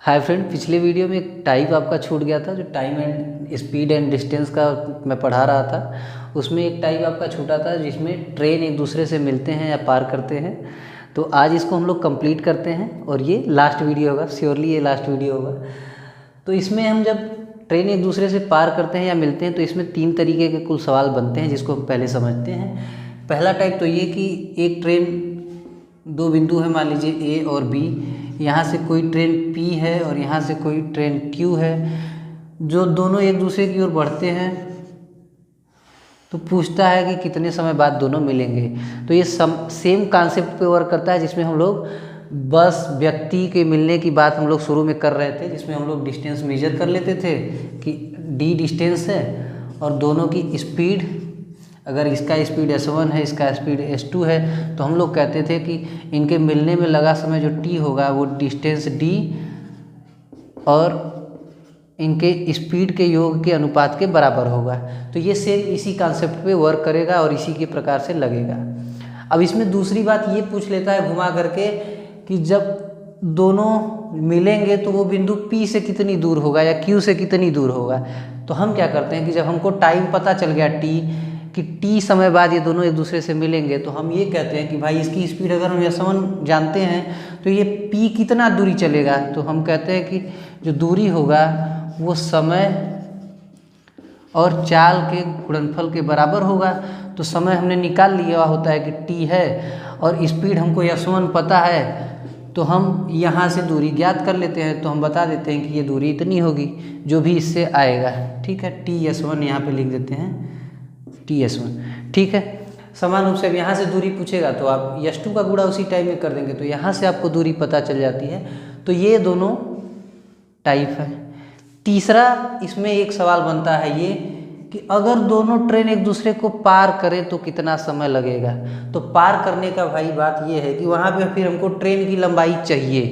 Hi friend, पिछले video में एक टाइप आपका छूट गया था जो time and speed and distance का मैं पढ़ा रहा था। उसमें एक टाइप आपका छूटा था जिसमें ट्रेन एक दूसरे से मिलते हैं या पार करते हैं। तो आज इसको हम लोग कंप्लीट करते हैं और ये लास्ट वीडियो होगा, श्योरली ये लास्ट वीडियो होगा। तो इसमें हम जब ट्रेन एक दूसरे से पार करते हैं या मिलते हैं तो इसमें 3 तरीके के कुल सवाल बनते हैं जिसको हम पहले समझते हैं। पहला टाइप तो ये कि एक ट्रेन, 2 बिंदु है मान लीजिए ए और बी, यहाँ से कोई ट्रेन P है और यहाँ से कोई ट्रेन Q है, जो दोनों एक दूसरे की ओर बढ़ते हैं। तो पूछता है कि कितने समय बाद दोनों मिलेंगे। तो ये सेम कॉन्सेप्ट पे वर्क करता है जिसमें हम लोग बस व्यक्ति के मिलने की बात हम लोग शुरू में कर रहे थे, जिसमें हम लोग डिस्टेंस मेजर कर लेते थे कि d डिस्टेंस है और दोनों की स्पीड, अगर इसका स्पीड s1 है, इसका स्पीड s2 है, तो हम लोग कहते थे कि इनके मिलने में लगा समय जो t होगा वो डिस्टेंस d और इनके स्पीड के योग के अनुपात के बराबर होगा। तो ये सेम इसी कॉन्सेप्ट पे वर्क करेगा और इसी के प्रकार से लगेगा। अब इसमें दूसरी बात ये पूछ लेता है घुमा करके कि जब दोनों मिलेंगे तो वो बिंदु P से कितनी दूर होगा या Q से कितनी दूर होगा। तो हम क्या करते हैं कि जब हमको टाइम पता चल गया कि t समय बाद ये दोनों एक दूसरे से मिलेंगे, तो हम ये कहते हैं कि भाई इसकी स्पीड अगर हम s1 जानते हैं तो ये p कितना दूरी चलेगा। तो हम कहते हैं कि जो दूरी होगा वो समय और चाल के गुणनफल के बराबर होगा। तो समय हमने निकाल लिया होता है कि t है और स्पीड हमको s1 पता है, तो हम यहाँ से दूरी ज्ञात कर लेते हैं। तो हम बता देते हैं कि ये दूरी इतनी होगी जो भी इससे आएगा। ठीक है, t(s1) यहाँ पे लिख देते हैं, t(s1). ठीक है, समान रूप से अब यहाँ से दूरी पूछेगा तो आप s2 का गुणा उसी टाइम में कर देंगे, तो यहाँ से आपको दूरी पता चल जाती है। तो ये दोनों टाइप है। तीसरा इसमें एक सवाल बनता है ये कि अगर दोनों ट्रेन एक दूसरे को पार करें तो कितना समय लगेगा। तो पार करने का भाई बात ये है कि वहाँ पे फिर हमको ट्रेन की लंबाई चाहिए,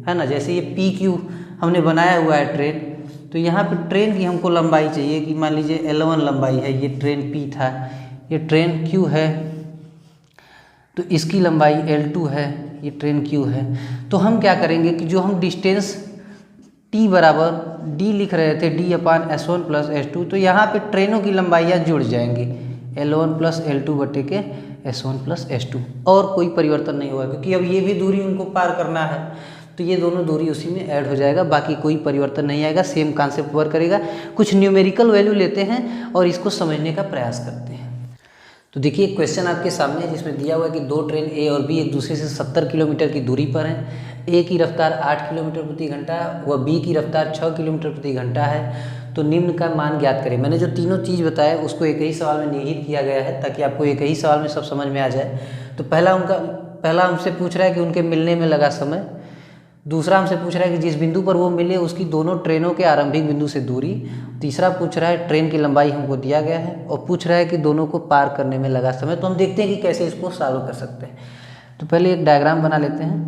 है ना। जैसे ये PQ हमने बनाया हुआ है ट्रेन, तो यहाँ पे ट्रेन की हमको लंबाई चाहिए कि मान लीजिए L1 लंबाई है, ये ट्रेन P था, ये ट्रेन Q है, तो इसकी लंबाई L2 है, ये ट्रेन Q है। तो हम क्या करेंगे कि जो हम डिस्टेंस t बराबर d लिख रहे थे, d/s1 + s2, तो यहाँ पे ट्रेनों की लंबाइयाँ जुड़ जाएंगी, L1 + L2 बटे के s1 + s2, और कोई परिवर्तन नहीं हुआ क्योंकि अब ये भी दूरी उनको पार करना है। तो ये दोनों दूरी उसी में ऐड हो जाएगा, बाकी कोई परिवर्तन नहीं आएगा, सेम कॉन्सेप्ट वर्क करेगा। कुछ न्यूमेरिकल वैल्यू लेते हैं और इसको समझने का प्रयास करते हैं। तो देखिए एक क्वेश्चन आपके सामने है जिसमें दिया हुआ है कि 2 ट्रेन A और B एक दूसरे से 70 किलोमीटर की दूरी पर हैं। A की रफ्तार 8 किलोमीटर प्रति घंटा व B की रफ्तार 6 किलोमीटर प्रति घंटा है। तो निम्न का मान ज्ञात करें। मैंने जो तीनों चीज़ बताया उसको एक ही सवाल में निहित किया गया है ताकि आपको एक ही सवाल में सब समझ में आ जाए। तो पहला हमसे पूछ रहा है कि उनके मिलने में लगा समय। दूसरा हमसे पूछ रहा है कि जिस बिंदु पर वो मिले उसकी दोनों ट्रेनों के आरंभिक बिंदु से दूरी। तीसरा पूछ रहा है ट्रेन की लंबाई हमको दिया गया है, और पूछ रहा है कि दोनों को पार करने में लगा समय। तो हम देखते हैं कि कैसे इसको सॉल्व कर सकते हैं। तो पहले एक डायग्राम बना लेते हैं,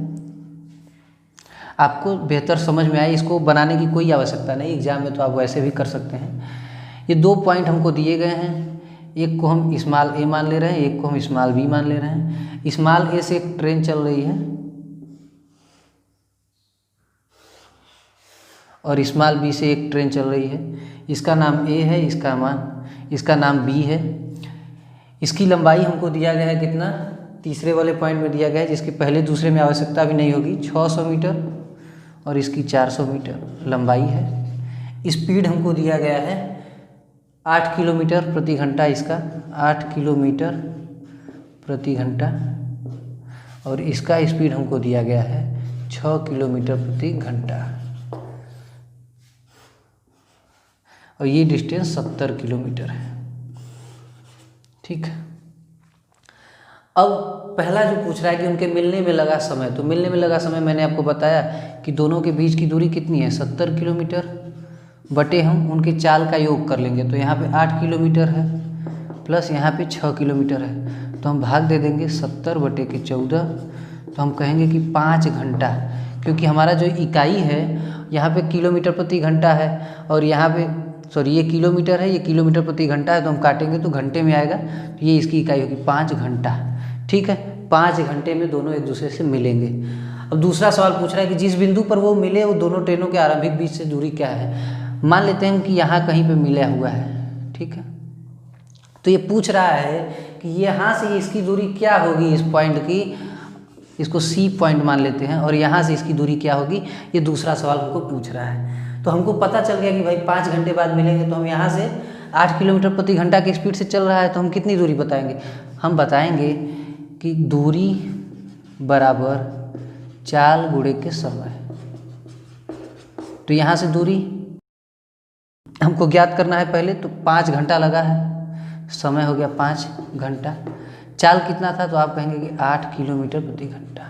आपको बेहतर समझ में आए। इसको बनाने की कोई आवश्यकता नहीं, एग्जाम में तो आप वैसे भी कर सकते हैं। ये 2 पॉइंट हमको दिए गए हैं, एक को हम स्मॉल a मान ले रहे हैं, एक को हम स्मॉल b मान ले रहे हैं। स्मॉल a से एक ट्रेन चल रही है और स्मॉल b से एक ट्रेन चल रही है। इसका नाम a है, इसका नाम b है। इसकी लंबाई हमको दिया गया है कितना, तीसरे वाले पॉइंट में दिया गया है, जिसकी पहले दूसरे में आवश्यकता भी नहीं होगी, 600 मीटर, और इसकी 400 मीटर लंबाई है। स्पीड हमको दिया गया है 8 किलोमीटर प्रति घंटा, इसका 8 किलोमीटर प्रति घंटा, और इसका स्पीड हमको दिया गया है 6 किलोमीटर प्रति घंटा, और ये डिस्टेंस 70 किलोमीटर है। ठीक, अब पहला जो पूछ रहा है कि उनके मिलने में लगा समय, तो मिलने में लगा समय मैंने आपको बताया कि दोनों के बीच की दूरी कितनी है, 70 किलोमीटर बटे हम उनके चाल का योग कर लेंगे। तो यहाँ पे 8 किलोमीटर है प्लस यहाँ पे 6 किलोमीटर है, तो हम भाग दे देंगे 70 बटे के 14। तो हम कहेंगे कि 5 घंटा, क्योंकि हमारा जो इकाई है यहाँ पे किलोमीटर प्रति घंटा है, और यहाँ पे ये किलोमीटर है, ये किलोमीटर प्रति घंटा है, तो हम काटेंगे तो घंटे में आएगा, तो ये इसकी इकाई होगी 5 घंटा। ठीक है, 5 घंटे में दोनों एक दूसरे से मिलेंगे। अब दूसरा सवाल पूछ रहा है कि जिस बिंदु पर वो मिले वो दोनों ट्रेनों के आरंभिक बीच से दूरी क्या है। मान लेते हैं कि यहाँ कहीं पे मिला हुआ है, ठीक है। तो ये पूछ रहा है कि यहाँ से इसकी दूरी क्या होगी इस पॉइंट की, इसको सी पॉइंट मान लेते हैं, और यहाँ से इसकी दूरी क्या होगी, ये दूसरा सवाल हमको पूछ रहा है। तो हमको पता चल गया कि भाई 5 घंटे बाद मिलेंगे, तो हम यहाँ से 8 किलोमीटर प्रति घंटा की स्पीड से चल रहा है, तो हम कितनी दूरी बताएंगे, हम बताएंगे कि दूरी बराबर चाल गुणे के समय। तो यहाँ से दूरी हमको ज्ञात करना है पहले, तो 5 घंटा लगा है, समय हो गया 5 घंटा। चाल कितना था, तो आप कहेंगे कि 8 किलोमीटर प्रति घंटा।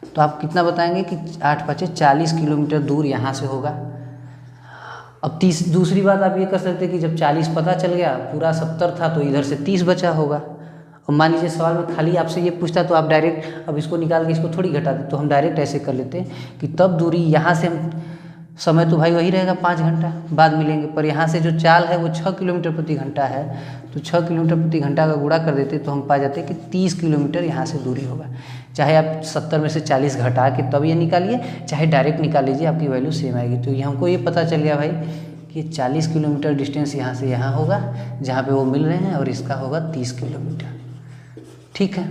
तो आप कितना बताएंगे कि 8 × 5 = 40 किलोमीटर दूर यहाँ से होगा। अब दूसरी बात आप ये कर सकते हैं कि जब 40 पता चल गया, पूरा 70 था, तो इधर से 30 बचा होगा। और मान लीजिए सवाल में खाली आपसे ये पूछता, तो आप डायरेक्ट अब इसको निकाल के इसको थोड़ी घटा दें, तो हम डायरेक्ट ऐसे कर लेते हैं कि तब दूरी यहाँ से हम, समय तो भाई वही रहेगा 5 घंटा बाद मिलेंगे, पर यहाँ से जो चाल है वो 6 किलोमीटर प्रति घंटा है, तो 6 किलोमीटर प्रति घंटा का गुणा कर देते तो हम पा जाते कि 30 किलोमीटर यहाँ से दूरी होगा। चाहे आप 70 में से 40 घटा के तब ये निकालिए, चाहे डायरेक्ट निकाल लीजिए, आपकी वैल्यू सेम आएगी। तो ये हमको ये पता चल गया भाई कि 40 किलोमीटर डिस्टेंस यहाँ से यहाँ होगा जहाँ पे वो मिल रहे हैं, और इसका होगा 30 किलोमीटर, ठीक है।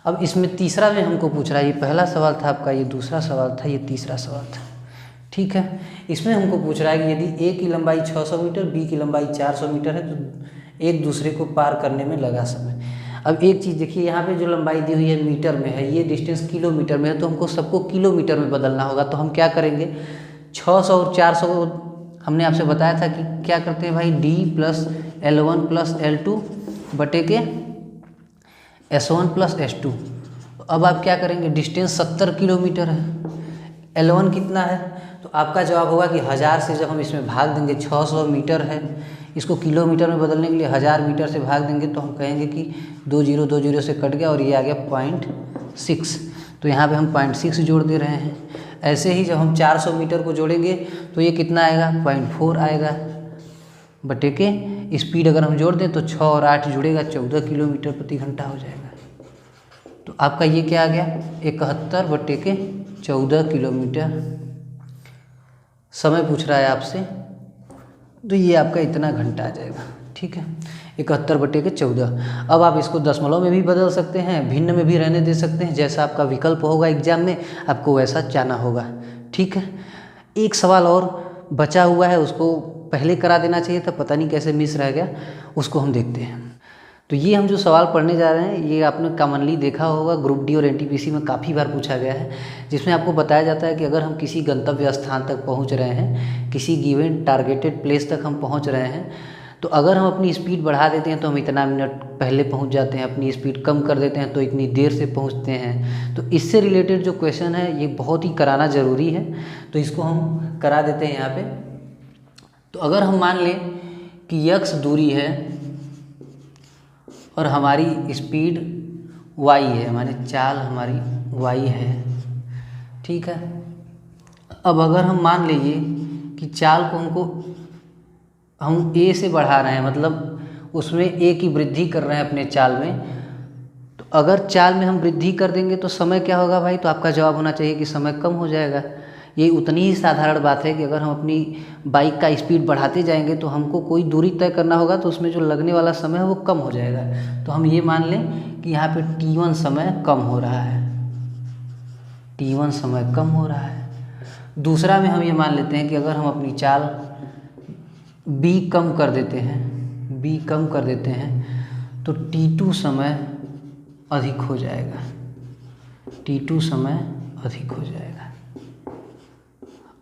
अब इसमें तीसरा में हमको पूछ रहा है, ये पहला सवाल था आपका, ये दूसरा सवाल था, ये तीसरा सवाल था, ठीक है। इसमें हमको पूछ रहा है कि यदि ए की लंबाई 600 मीटर, बी की लंबाई 400 मीटर है, तो एक दूसरे को पार करने में लगा समय। अब एक चीज़ देखिए, यहाँ पे जो लंबाई दी हुई है मीटर में है, ये डिस्टेंस किलोमीटर में है, तो हमको सबको किलोमीटर में बदलना होगा। तो हम क्या करेंगे, 600 और 400 हमने आपसे बताया था कि क्या करते हैं भाई, D + L1 + L2 बटे के S1 + S2। अब आप क्या करेंगे, डिस्टेंस 70 किलोमीटर है, L1 कितना है, तो आपका जवाब होगा कि 1000 से जब हम इसमें भाग देंगे, 600 मीटर है, इसको किलोमीटर में बदलने के लिए 1000 मीटर से भाग देंगे, तो हम कहेंगे कि 2 0 2 0 से कट गया और ये आ गया 0.6। तो यहाँ पे हम 0.6 जोड़ दे रहे हैं। ऐसे ही जब हम 400 मीटर को जोड़ेंगे तो ये कितना आएगा, 0.4 आएगा, बटे के स्पीड अगर हम जोड़ दें तो 6 और 8 जुड़ेगा, 14 किलोमीटर प्रति घंटा हो जाएगा। तो आपका ये क्या आ गया, 71 बटे के 14 किलोमीटर। समय पूछ रहा है आपसे, तो ये आपका इतना घंटा आ जाएगा, ठीक है, 71 बटे के 14। अब आप इसको दशमलव में भी बदल सकते हैं, भिन्न में भी रहने दे सकते हैं, जैसा आपका विकल्प होगा एग्जाम में आपको वैसा जाना होगा, ठीक है। एक सवाल और बचा हुआ है, उसको पहले करा देना चाहिए था, पता नहीं कैसे मिस रह गया, उसको हम देखते हैं। तो ये हम जो सवाल पढ़ने जा रहे हैं, ये आपने कॉमनली देखा होगा, ग्रुप डी और एनटीपीसी में काफ़ी बार पूछा गया है, जिसमें आपको बताया जाता है कि अगर हम किसी गंतव्य स्थान तक पहुंच रहे हैं, किसी गिवन टारगेटेड प्लेस तक हम पहुंच रहे हैं, तो अगर हम अपनी स्पीड बढ़ा देते हैं तो हम इतना मिनट पहले पहुंच जाते हैं, अपनी स्पीड कम कर देते हैं तो इतनी देर से पहुंचते हैं। तो इससे रिलेटेड जो क्वेश्चन है, ये बहुत ही कराना ज़रूरी है, तो इसको हम करा देते हैं यहाँ पे। तो अगर हम मान लें कि x दूरी है और हमारी स्पीड y है, माने चाल हमारी y है, ठीक है। अब अगर हम मान लीजिए कि चाल को हम a से बढ़ा रहे हैं, मतलब उसमें a की वृद्धि कर रहे हैं अपने चाल में, तो अगर चाल में हम वृद्धि कर देंगे तो समय क्या होगा भाई, तो आपका जवाब होना चाहिए कि समय कम हो जाएगा। ये उतनी ही साधारण बात है कि अगर हम अपनी बाइक का स्पीड बढ़ाते जाएंगे तो हमको कोई दूरी तय करना होगा, तो उसमें जो लगने वाला समय है वो कम हो जाएगा। तो हम ये मान लें कि यहाँ पे t1 समय कम हो रहा है, t1 समय कम हो रहा है। दूसरा में हम ये मान लेते हैं कि अगर हम अपनी चाल b कम कर देते हैं, b कम कर देते हैं, तो t2 समय अधिक हो जाएगा, t2 समय अधिक हो जाएगा।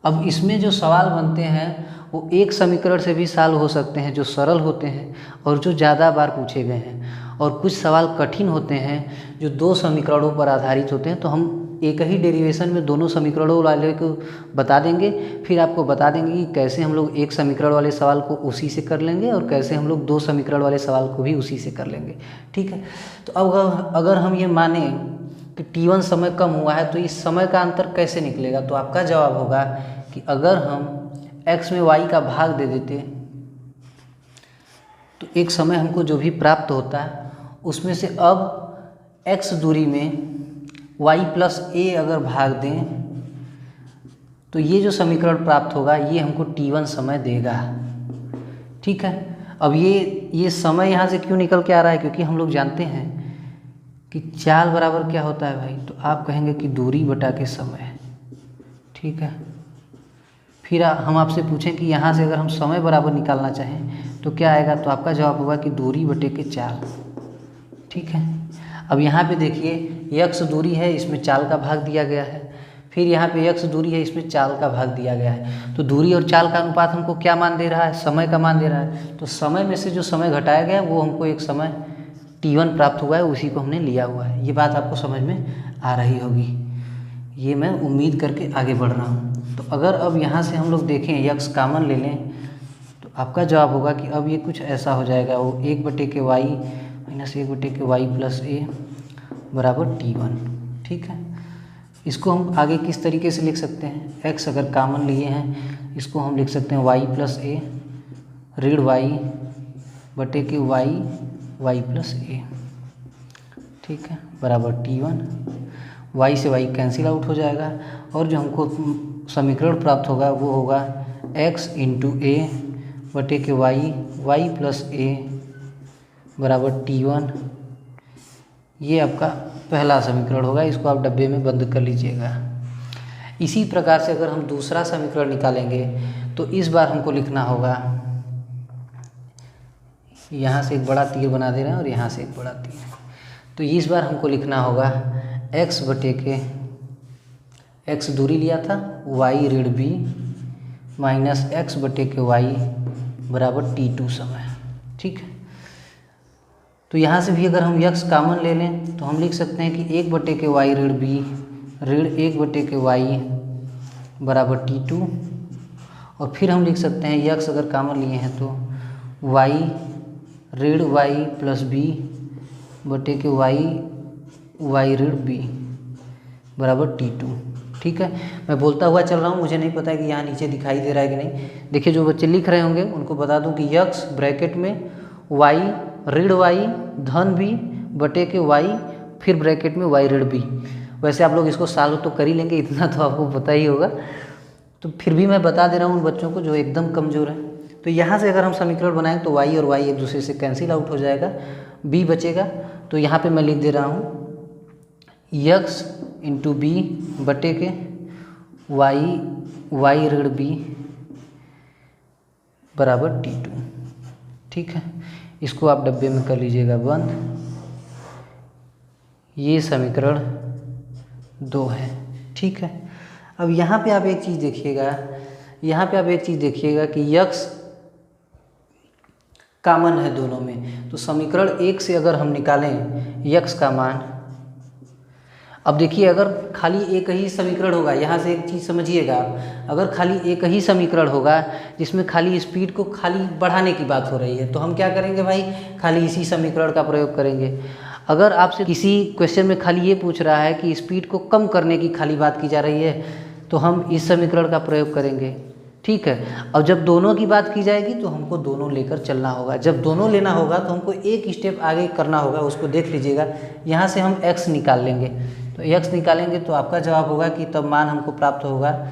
अब इसमें जो सवाल बनते हैं वो एक समीकरण से भी सॉल्व हो सकते हैं, जो सरल होते हैं और जो ज़्यादा बार पूछे गए हैं, और कुछ सवाल कठिन होते हैं जो 2 समीकरणों पर आधारित होते हैं। तो हम एक ही डेरिवेशन में दोनों समीकरणों वाले को बता देंगे, फिर आपको बता देंगे कि कैसे हम लोग एक समीकरण वाले सवाल को उसी से कर लेंगे और कैसे हम लोग 2 समीकरण वाले सवाल को भी उसी से कर लेंगे, ठीक है। तो अब अगर हम ये माने कि t1 समय कम हुआ है, तो इस समय का अंतर कैसे निकलेगा, तो आपका जवाब होगा कि अगर हम x में y का भाग दे देते तो एक समय हमको जो भी प्राप्त होता है उसमें से अब x दूरी में y प्लस ए अगर भाग दें तो ये जो समीकरण प्राप्त होगा ये हमको t1 समय देगा। ठीक है, अब ये समय यहाँ से क्यों निकल के आ रहा है, क्योंकि हम लोग जानते हैं कि चाल बराबर क्या होता है भाई, तो आप कहेंगे कि दूरी बटा के समय। ठीक है, फिर हम आपसे पूछें कि यहाँ से अगर हम समय बराबर निकालना चाहें तो क्या आएगा, तो आपका जवाब होगा कि दूरी बटे के चाल। ठीक है, अब यहाँ पे देखिए x दूरी है, इसमें चाल का भाग दिया गया है, फिर यहाँ पे x दूरी है, इसमें चाल का भाग दिया गया है। तो दूरी और चाल का अनुपात हमको क्या मान दे रहा है, समय का मान दे रहा है। तो समय में से जो समय घटाया गया वो हमको एक समय t1 प्राप्त हुआ है, उसी को हमने लिया हुआ है। ये बात आपको समझ में आ रही होगी, ये मैं उम्मीद करके आगे बढ़ रहा हूँ। तो अगर अब यहाँ से हम लोग देखें x कॉमन ले लें तो आपका जवाब होगा कि अब ये कुछ ऐसा हो जाएगा, वो 1/y माइनस 1/y प्लस ए बराबर t1। ठीक है, इसको हम आगे किस तरीके से लिख सकते हैं, x अगर कॉमन लिए हैं इसको हम लिख सकते हैं y प्लस ए ऋण y बटे के y प्लस ए। ठीक है, बराबर t1। y से y कैंसिल आउट हो जाएगा और जो हमको समीकरण प्राप्त होगा वो होगा x इंटू ए बटे के y प्लस ए बराबर t1। ये आपका पहला समीकरण होगा, इसको आप डब्बे में बंद कर लीजिएगा। इसी प्रकार से अगर हम दूसरा समीकरण निकालेंगे तो इस बार हमको लिखना होगा, यहाँ से एक बड़ा तीर बना दे रहे हैं और यहाँ से एक बड़ा तीर, तो इस बार हमको लिखना होगा x बटे के x दूरी लिया था y ऋण b माइनस x बटे के y बराबर t2 समय। ठीक है, तो यहाँ से भी अगर हम x कॉमन ले लें तो हम लिख सकते हैं कि 1 के y ऋण b ऋण 1 के y बराबर t2, और फिर हम लिख सकते हैं x अगर कॉमन लिए हैं तो y ऋण y प्लस b बटे के y ऋण b बराबर t2। ठीक है, मैं बोलता हुआ चल रहा हूँ, मुझे नहीं पता है कि यहाँ नीचे दिखाई दे रहा है कि नहीं। देखिए जो बच्चे लिख रहे होंगे उनको बता दूँ कि x ब्रैकेट में y ऋण y धन b बटे के y फिर ब्रैकेट में y ऋण b। वैसे आप लोग इसको सॉल्व तो कर ही लेंगे, इतना तो आपको पता ही होगा, तो फिर भी मैं बता दे रहा हूँ उन बच्चों को जो एकदम कमज़ोर है। तो यहाँ से अगर हम समीकरण बनाएं तो y और y एक दूसरे से कैंसिल आउट हो जाएगा, b बचेगा। तो यहाँ पे मैं लिख दे रहा हूँ x इंटू बी बटे के y ऋण b बराबर t2। ठीक है, इसको आप डब्बे में कर लीजिएगा बंद। ये समीकरण 2 है। ठीक है, अब यहाँ पे आप एक चीज़ देखिएगा, कि x कॉमन है दोनों में, तो समीकरण 1 से अगर हम निकालें x का मान, अब देखिए अगर खाली एक ही समीकरण होगा, यहाँ से एक चीज़ समझिएगा, अगर खाली एक ही समीकरण होगा जिसमें खाली स्पीड को खाली बढ़ाने की बात हो रही है तो हम क्या करेंगे भाई, खाली इसी समीकरण का प्रयोग करेंगे। अगर आपसे किसी क्वेश्चन में खाली ये पूछ रहा है कि स्पीड को कम करने की खाली बात की जा रही है तो हम इस समीकरण का प्रयोग करेंगे। ठीक है, और जब दोनों की बात की जाएगी तो हमको दोनों लेकर चलना होगा। जब दोनों लेना होगा तो हमको एक स्टेप आगे करना होगा, उसको देख लीजिएगा। यहाँ से हम x निकाल लेंगे, तो x निकालेंगे तो आपका जवाब होगा कि तब मान हमको प्राप्त होगा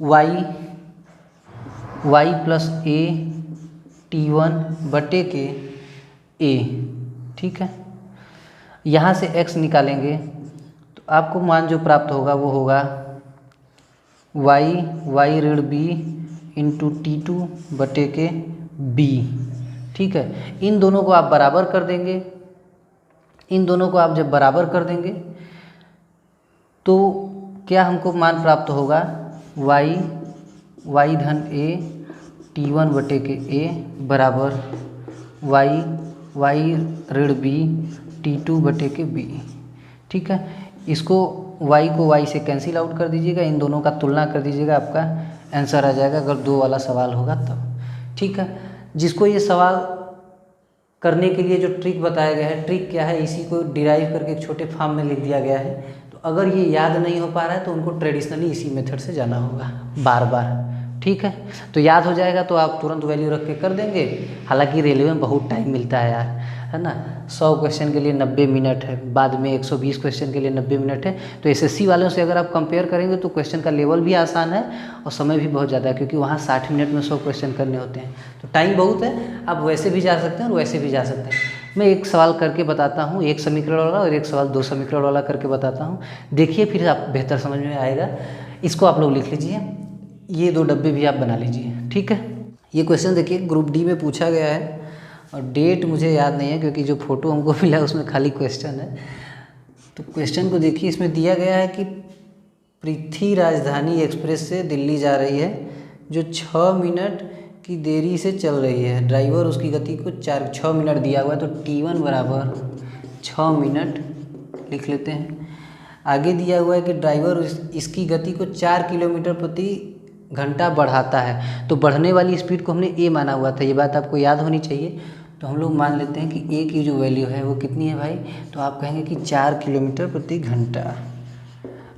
y प्लस ए t1 बटे के a। ठीक है, यहाँ से x निकालेंगे तो आपको मान जो प्राप्त होगा वो होगा y ऋण b इंटू t2 बटे के b। ठीक है, इन दोनों को आप बराबर कर देंगे। इन दोनों को आप जब बराबर कर देंगे तो क्या हमको मान प्राप्त होगा, y धन a t1 बटे के a बराबर y ऋण b t2 बटे के b। ठीक है, इसको y को y से कैंसिल आउट कर दीजिएगा, इन दोनों का तुलना कर दीजिएगा, आपका आंसर आ जाएगा अगर 2 वाला सवाल होगा तब। ठीक है, जिसको ये सवाल करने के लिए जो ट्रिक बताया गया है, ट्रिक क्या है, इसी को डिराइव करके एक छोटे फॉर्म में लिख दिया गया है। तो अगर ये याद नहीं हो पा रहा है तो उनको ट्रेडिशनली इसी मेथड से जाना होगा बार बार। ठीक है, तो याद हो जाएगा तो आप तुरंत वैल्यू रख के कर देंगे। हालांकि रेलवे में बहुत टाइम मिलता है यार, है ना। 100 क्वेश्चन के लिए 90 मिनट है, बाद में 120 क्वेश्चन के लिए 90 मिनट है। तो एसएससी वालों से अगर आप कंपेयर करेंगे तो क्वेश्चन का लेवल भी आसान है और समय भी बहुत ज़्यादा है, क्योंकि वहाँ 60 मिनट में 100 क्वेश्चन करने होते हैं, तो टाइम बहुत है। आप वैसे भी जा सकते हैं और वैसे भी जा सकते हैं। मैं एक सवाल करके बताता हूँ, एक समीकरण वाला और एक सवाल 2 समीकरण वाला करके बताता हूँ, देखिए फिर आप बेहतर समझ में आएगा। इसको आप लोग लिख लीजिए, ये 2 डब्बे भी आप बना लीजिए, ठीक है। ये क्वेश्चन देखिए ग्रुप डी में पूछा गया है और डेट मुझे याद नहीं है, क्योंकि जो फोटो हमको मिला है उसमें खाली क्वेश्चन है। तो क्वेश्चन को देखिए, इसमें दिया गया है कि पृथ्वी राजधानी एक्सप्रेस से दिल्ली जा रही है, जो 6 मिनट की देरी से चल रही है। ड्राइवर उसकी गति को 6 मिनट दिया हुआ है, तो T1 बराबर 6 मिनट लिख लेते हैं। आगे दिया हुआ है कि ड्राइवर इसकी गति को 4 किलोमीटर प्रति घंटा बढ़ाता है। तो बढ़ने वाली स्पीड को हमने ए माना हुआ था, ये बात आपको याद होनी चाहिए। तो हम लोग मान लेते हैं कि ए की जो वैल्यू है वो कितनी है भाई, तो आप कहेंगे कि 4 किलोमीटर प्रति घंटा।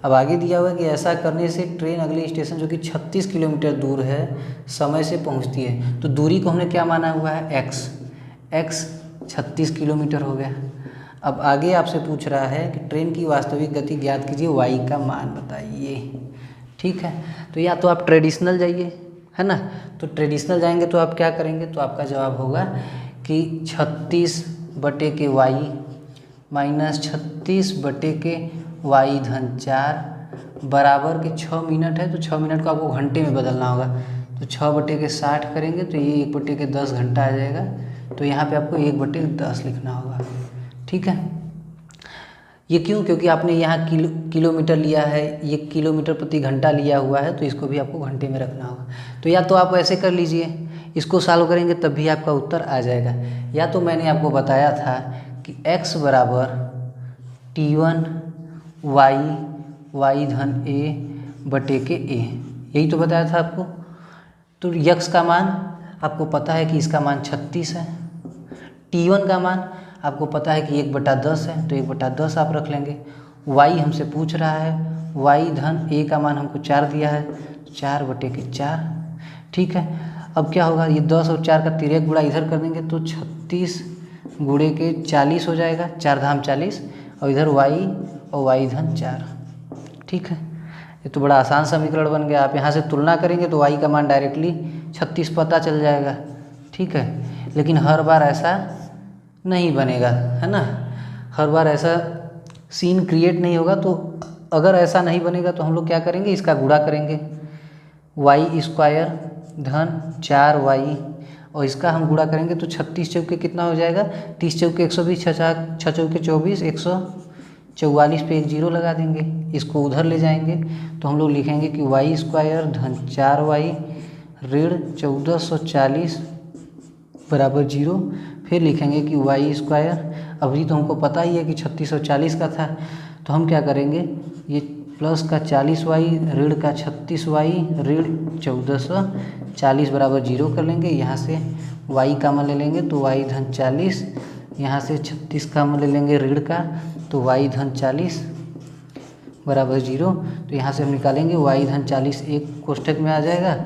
अब आगे दिया हुआ है कि ऐसा करने से ट्रेन अगले स्टेशन जो कि 36 किलोमीटर दूर है समय से पहुंचती है। तो दूरी को हमने क्या माना हुआ है, x 36 किलोमीटर हो गया। अब आगे आपसे पूछ रहा है कि ट्रेन की वास्तविक गति ज्ञात कीजिए, y का मान बताइए, ठीक है। तो या तो आप ट्रेडिशनल जाइए, है ना, तो ट्रेडिशनल जाएंगे तो आप क्या करेंगे, तो आपका जवाब होगा कि 36/y माइनस 36/y धन 4 बराबर के 6 मिनट है। तो 6 मिनट को आपको घंटे में बदलना होगा, तो 6/60 करेंगे तो ये 1/10 घंटा आ जाएगा। तो यहाँ पे आपको 1/10 लिखना होगा, ठीक है। ये क्यों, क्योंकि आपने यहाँ किलोमीटर लिया है, ये किलोमीटर प्रति घंटा लिया हुआ है, तो इसको भी आपको घंटे में रखना होगा। तो या तो आप ऐसे कर लीजिए, इसको सॉल्व करेंगे तब भी आपका उत्तर आ जाएगा। या तो मैंने आपको बताया था कि x बराबर T1 y धन a/a, यही तो बताया था आपको। तो x का मान आपको पता है कि इसका मान 36 है, T1 का मान आपको पता है कि 1/10 है, तो 1/10 आप रख लेंगे। y हमसे पूछ रहा है, y धन a का मान हमको 4 दिया है, 4/4, ठीक है। अब क्या होगा, ये 10 और 4 का तिर्यक गुणा इधर कर देंगे तो 36 गुणे के 40 हो जाएगा, 4 धाम 40, और इधर y और y धन 4, ठीक है। ये तो बड़ा आसान समीकरण बन गया। आप यहाँ से तुलना करेंगे तो y का मान डायरेक्टली 36 पता चल जाएगा, ठीक है। लेकिन हर बार ऐसा नहीं बनेगा, है ना, हर बार ऐसा सीन क्रिएट नहीं होगा। तो अगर ऐसा नहीं बनेगा तो हम लोग क्या करेंगे, इसका गुणा करेंगे, y² धन 4y, और इसका हम गुणा करेंगे तो 36 चौके कितना हो जाएगा, 30 चौके 120, 6 चौके 24, 144 पे एक 0 लगा देंगे। इसको उधर ले जाएंगे तो हम लोग लिखेंगे कि y² धन 4y ऋण 1440 बराबर 0। फिर लिखेंगे कि y², अभी तो हमको पता ही है कि 36 और 40 का था, तो हम क्या करेंगे, ये प्लस का 40y ऋण का 36y ऋण 1440 बराबर 0 कर लेंगे। यहाँ से y का मान ले लेंगे तो y धन 40, यहाँ से 36 का मान ले लेंगे ऋण का, तो y धन 40 बराबर 0। तो यहाँ से हम निकालेंगे y धन 40 एक कोष्ठक में आ जाएगा,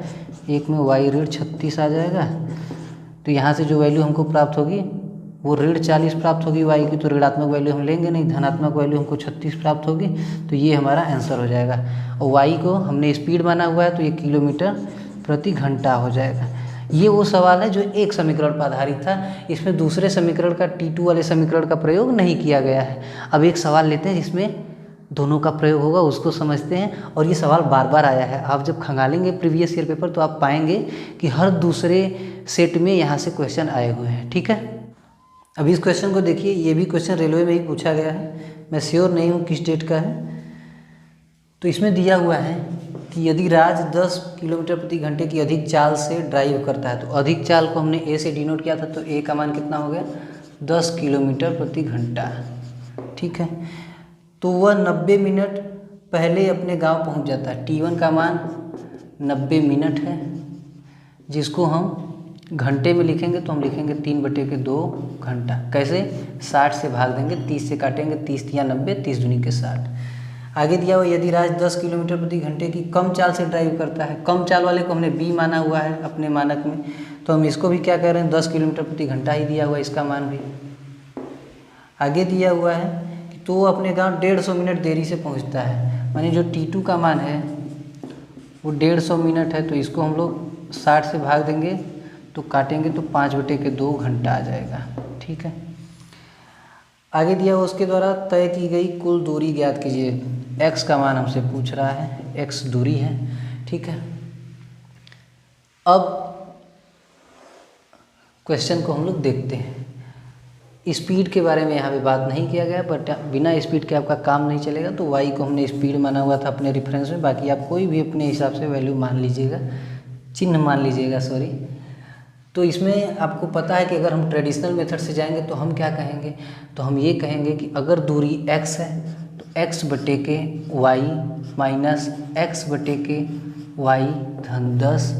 एक में y ऋण 36 आ जाएगा। तो यहाँ से जो वैल्यू हमको प्राप्त होगी वो ऋण 40 प्राप्त होगी y की, तो ऋणात्मक वैल्यू हम लेंगे नहीं, धनात्मक वैल्यू हमको 36 प्राप्त होगी। तो ये हमारा आंसर हो जाएगा। और y को हमने स्पीड माना हुआ है तो ये किलोमीटर प्रति घंटा हो जाएगा। ये वो सवाल है जो एक समीकरण पर आधारित था, इसमें दूसरे समीकरण का T2 वाले समीकरण का प्रयोग नहीं किया गया है। अब एक सवाल लेते हैं जिसमें दोनों का प्रयोग होगा, उसको समझते हैं। और ये सवाल बार बार आया है, आप जब खंगालेंगे प्रीवियस ईयर पेपर तो आप पाएंगे कि हर दूसरे सेट में यहाँ से क्वेश्चन आए हुए हैं, ठीक है। अब इस क्वेश्चन को देखिए, ये भी क्वेश्चन रेलवे में ही पूछा गया है, मैं श्योर नहीं हूँ किस डेट का है। तो इसमें दिया हुआ है कि यदि राज 10 किलोमीटर प्रति घंटे की अधिक चाल से ड्राइव करता है, तो अधिक चाल को हमने ए से डिनोट किया था, तो ए का मान कितना हो गया, 10 किलोमीटर प्रति घंटा, ठीक है। तो वह 90 मिनट पहले अपने गांव पहुंच जाता है। T1 का मान 90 मिनट है, जिसको हम घंटे में लिखेंगे तो हम लिखेंगे 3/2 घंटा। कैसे, 60 से भाग देंगे, 30 से काटेंगे, 30 या 90, 30 दूनी के 60। आगे दिया हुआ यदि राज 10 किलोमीटर प्रति घंटे की कम चाल से ड्राइव करता है, कम चाल वाले को हमने b माना हुआ है अपने मानक में, तो हम इसको भी क्या कह रहे हैं 10 किलोमीटर प्रति घंटा ही दिया हुआ है, इसका मान भी। आगे दिया हुआ है कि तो वो अपने गांव 150 मिनट देरी से पहुंचता है, माने जो T2 का मान है वो 150 मिनट है, तो इसको हम लोग 60 से भाग देंगे तो काटेंगे तो 5/2 घंटा आ जाएगा। ठीक है। आगे दिया हुआ उसके द्वारा तय की गई कुल दूरी ज्ञात कीजिए। x का मान हमसे पूछ रहा है, x दूरी है। ठीक है। अब क्वेश्चन को हम लोग देखते हैं। स्पीड के बारे में यहाँ पे बात नहीं किया गया, बट बिना स्पीड के आपका काम नहीं चलेगा, तो y को हमने स्पीड माना हुआ था अपने रेफरेंस में। बाकी आप कोई भी अपने हिसाब से वैल्यू मान लीजिएगा, चिन्ह मान लीजिएगा, सॉरी। तो इसमें आपको पता है कि अगर हम ट्रेडिशनल मेथड से जाएंगे तो हम क्या कहेंगे, तो हम ये कहेंगे कि अगर दूरी x है तो x/y माइनस x/y धन 10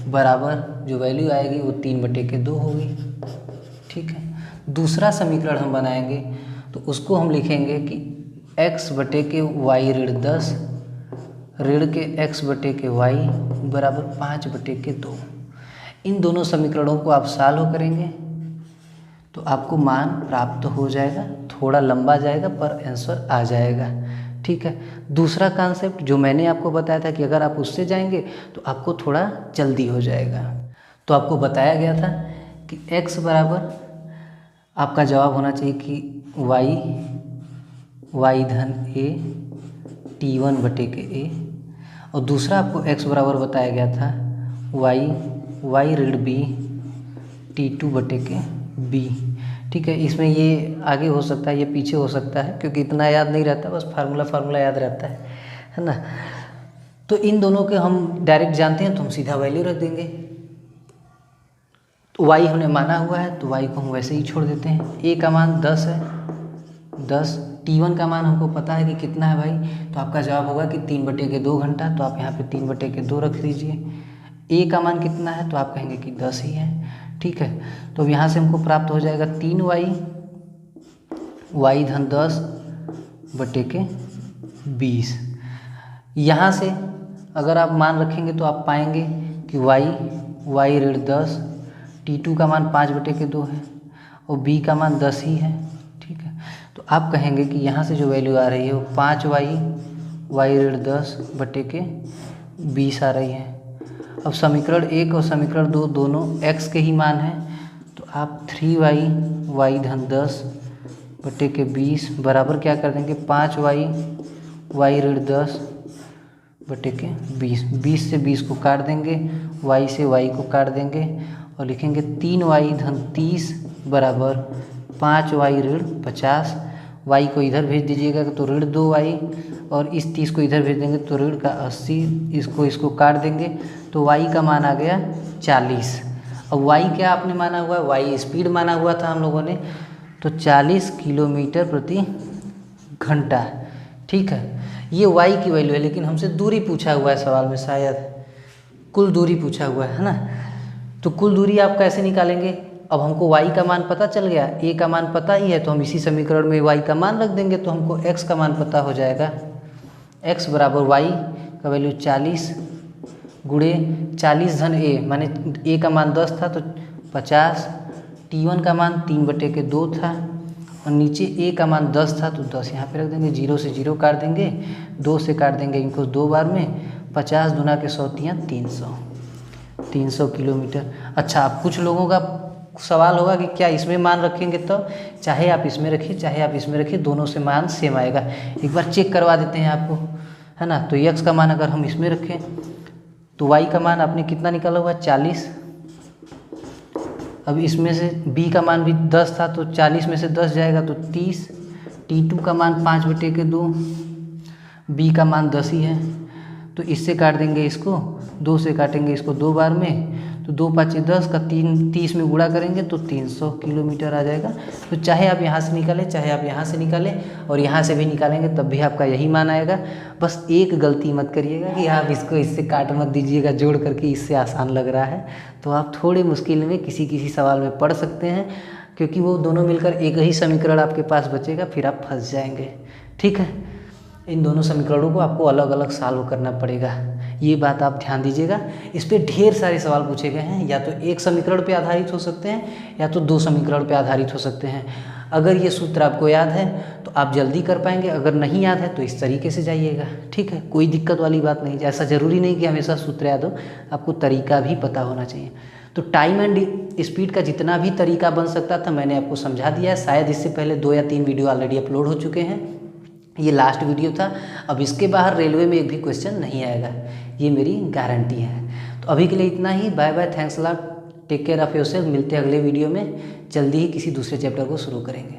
बराबर जो वैल्यू आएगी वो 3/2 होगी। ठीक है। दूसरा समीकरण हम बनाएंगे तो उसको हम लिखेंगे कि x/y ऋण 10 ऋण के x/y बराबर 5/2। इन दोनों समीकरणों को आप सॉल्व करेंगे तो आपको मान प्राप्त हो जाएगा, थोड़ा लंबा जाएगा पर आंसर आ जाएगा। ठीक है। दूसरा कॉन्सेप्ट जो मैंने आपको बताया था कि अगर आप उससे जाएंगे तो आपको थोड़ा जल्दी हो जाएगा। तो आपको बताया गया था कि x बराबर आपका जवाब होना चाहिए कि y धन a T1/a, और दूसरा आपको x बराबर बताया गया था y ऋण b T2/b। ठीक है। इसमें ये आगे हो सकता है, ये पीछे हो सकता है, क्योंकि इतना याद नहीं रहता, बस फार्मूला याद रहता है ना। तो इन दोनों के हम डायरेक्ट जानते हैं तो हम सीधा वैल्यू रख देंगे। तो y हमने माना हुआ है तो y को हम वैसे ही छोड़ देते हैं। a का मान 10 है, 10। T1 का मान हमको पता है कि कितना है भाई, तो आपका जवाब होगा कि 3/2 घंटा, तो आप यहाँ पे 3/2 रख दीजिए। a का मान कितना है तो आप कहेंगे कि 10 ही है। ठीक है। तो अब यहाँ से हमको प्राप्त हो जाएगा 3y धन 10/20। यहाँ से अगर आप मान रखेंगे तो आप पाएंगे कि y ऋण 10, T2 का मान 5/2 है और b का मान 10 ही है। ठीक है। तो आप कहेंगे कि यहाँ से जो वैल्यू आ रही है वो 5y ऋण 10/20 आ रही है। अब समीकरण 1 और समीकरण 2 दोनों x के ही मान हैं, तो आप 3y धन 10/20 बराबर क्या कर देंगे 5y ऋण 10/20। 20 से 20 को काट देंगे, y से y को काट देंगे और लिखेंगे 3y धन 30 बराबर 5y ऋण 50। y को इधर भेज दीजिएगा तो ऋण 2y, और इस 30 को इधर भेज देंगे तो ऋण का 80। इसको काट देंगे तो y का मान आ गया 40। अब y क्या आपने माना हुआ है, y स्पीड माना हुआ था हम लोगों ने, तो 40 किलोमीटर प्रति घंटा। ठीक है। ये y की वैल्यू है, लेकिन हमसे दूरी पूछा हुआ है सवाल में, शायद कुल दूरी पूछा हुआ है ना। तो कुल दूरी आप कैसे निकालेंगे, अब हमको y का मान पता चल गया, a का मान पता ही है, तो हम इसी समीकरण में y का मान रख देंगे तो हमको x का मान पता हो जाएगा। x बराबर y का वैल्यू 40 गुणे 40 धन a, माने a का मान 10 था तो 50, T1 का मान 3/2 था और नीचे a का मान 10 था तो 10 यहाँ पे रख देंगे। 0 से 0 काट देंगे, 2 से काट देंगे इनको 2 बार में। 50 दूना के 100 300 किलोमीटर। अच्छा, अब कुछ लोगों का सवाल होगा कि क्या इसमें मान रखेंगे, तो चाहे आप इसमें रखिए चाहे आप इसमें रखिए, दोनों से मान सेम आएगा। एक बार चेक करवा देते हैं आपको, है ना। तो x का मान अगर हम इसमें रखें तो y का मान आपने कितना निकाला हुआ 40। अब इसमें से b का मान भी 10 था तो 40 में से 10 जाएगा तो 30। T2 का मान 5/2, b का मान 10 ही है, तो इससे काट देंगे इसको, 2 से काटेंगे इसको 2 बार में, तो 2 5 10 का 30 में गुणा करेंगे तो 300 किलोमीटर आ जाएगा। तो चाहे आप यहाँ से निकालें चाहे आप यहाँ से निकालें और यहाँ से भी निकालेंगे तब भी आपका यही मान आएगा। बस एक गलती मत करिएगा कि आप इसको इससे काट मत दीजिएगा जोड़ करके, इससे आसान लग रहा है तो आप थोड़े मुश्किल में किसी सवाल में पढ़ सकते हैं, क्योंकि वो दोनों मिलकर एक ही समीकरण आपके पास बचेगा, फिर आप फंस जाएंगे। ठीक है। इन दोनों समीकरणों को आपको अलग अलग सॉल्व करना पड़ेगा। ये बात आप ध्यान दीजिएगा। इस पे ढेर सारे सवाल पूछे गए हैं, या तो एक समीकरण पे आधारित हो सकते हैं या तो दो समीकरण पे आधारित हो सकते हैं। अगर ये सूत्र आपको याद है तो आप जल्दी कर पाएंगे, अगर नहीं याद है तो इस तरीके से जाइएगा, ठीक है, कोई दिक्कत वाली बात नहीं। ऐसा ज़रूरी नहीं कि हमेशा सूत्र याद हो, आपको तरीका भी पता होना चाहिए। तो टाइम एंड स्पीड का जितना भी तरीका बन सकता था मैंने आपको समझा दिया है। शायद इससे पहले 2 या 3 वीडियो ऑलरेडी अपलोड हो चुके हैं, ये लास्ट वीडियो था। अब इसके बाहर रेलवे में एक भी क्वेश्चन नहीं आएगा, ये मेरी गारंटी है। तो अभी के लिए इतना ही। Bye bye, thanks a lot, take care of yourself. मिलते हैं अगले वीडियो में, जल्दी ही किसी दूसरे चैप्टर को शुरू करेंगे।